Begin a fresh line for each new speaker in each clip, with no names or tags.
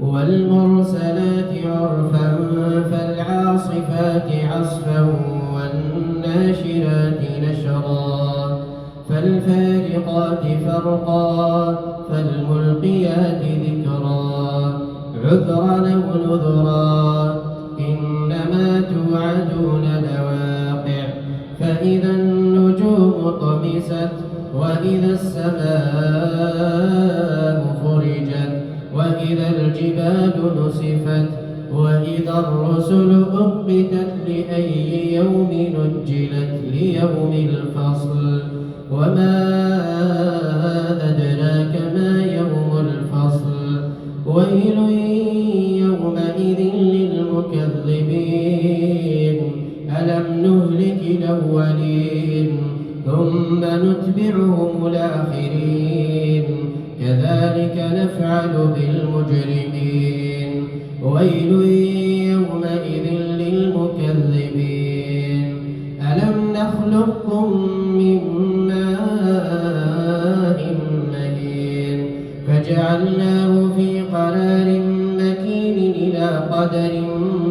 والمرسلات عرفا فالعاصفات عصفا والناشرات نشرا فالفارقات فرقا فالملقيات ذكرا عذرا أو نذرا إنما توعدون لواقع فإذا النجوم طمست وإذا السماء فرجت وإذا الجبال نسفت وإذا الرسل أقبتت لأي يوم نجلت ليوم الفصل وما أدراك ما يوم الفصل ويل يومئذ للمكذبين ألم نهلك الأولين ثم نتبعهم الآخرين كذلك نفعل بالمجرمين ويل يومئذ للمكذبين ألم نخلقكم من ماء مهين فجعلناه في قرار مكين إلى قدر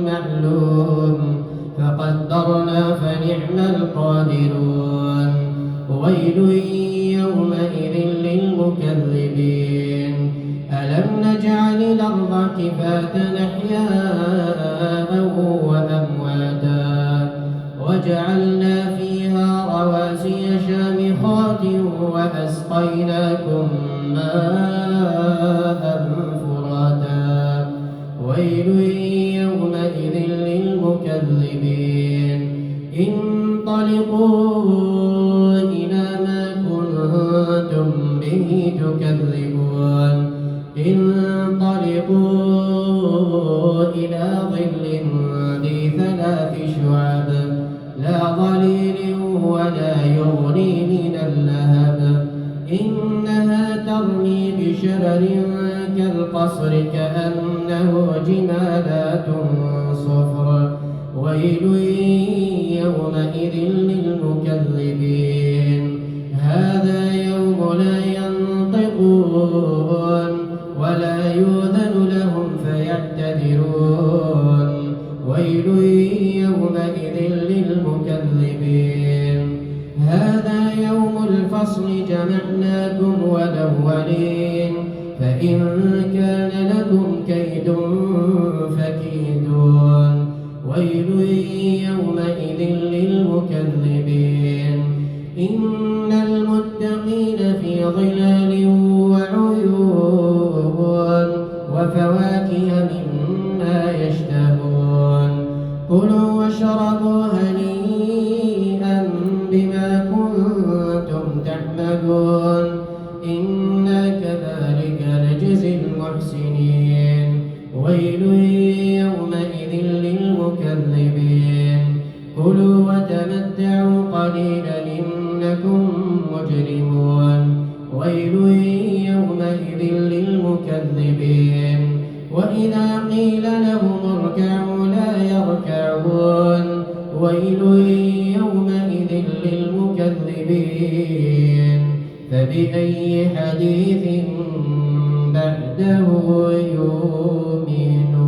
معلوم فقدرنا فنعم القادرون ويل يومئذ للمكذبين ألم نجعل الأرض كفاتا أحياء وأمواتا وجعلنا فيها رواسي شامخات وأسقيناكم ماء فراتا ويل يومئذ للمكذبين انطلقوا إلى ما كنتم به تكذبون انطلقوا إلى ظل ذي ثلاث شعب لا ظليل ولا يغني من اللهب إنها ترمي بشرر كالقصر كأنه جمالات صفر ويل يومئذ للمكذبين هذا يوم لا ينطقون ولا يؤذن لهم فيعتذرون ويل يومئذ للمكذبين هذا يوم الفصل جمعناكم والأولين فإن كان لكم كيد فكيدون ويل يومئذ للمكذبين إن المتقين في ظلال وعيون وفواكه مما يشتهون كلوا واشربوا هنيئا بما كنتم تعملون إنا كذلك نجزي المحسنين ويل يومئذ للمكذبين كلوا وتمتعوا قليلا إنكم مجرمون ويل يومئذ للمكذبين وإذا قيل لهم اركعوا لا يركعون ويل يومئذ للمكذبين فبأي حديث بعده يؤمنون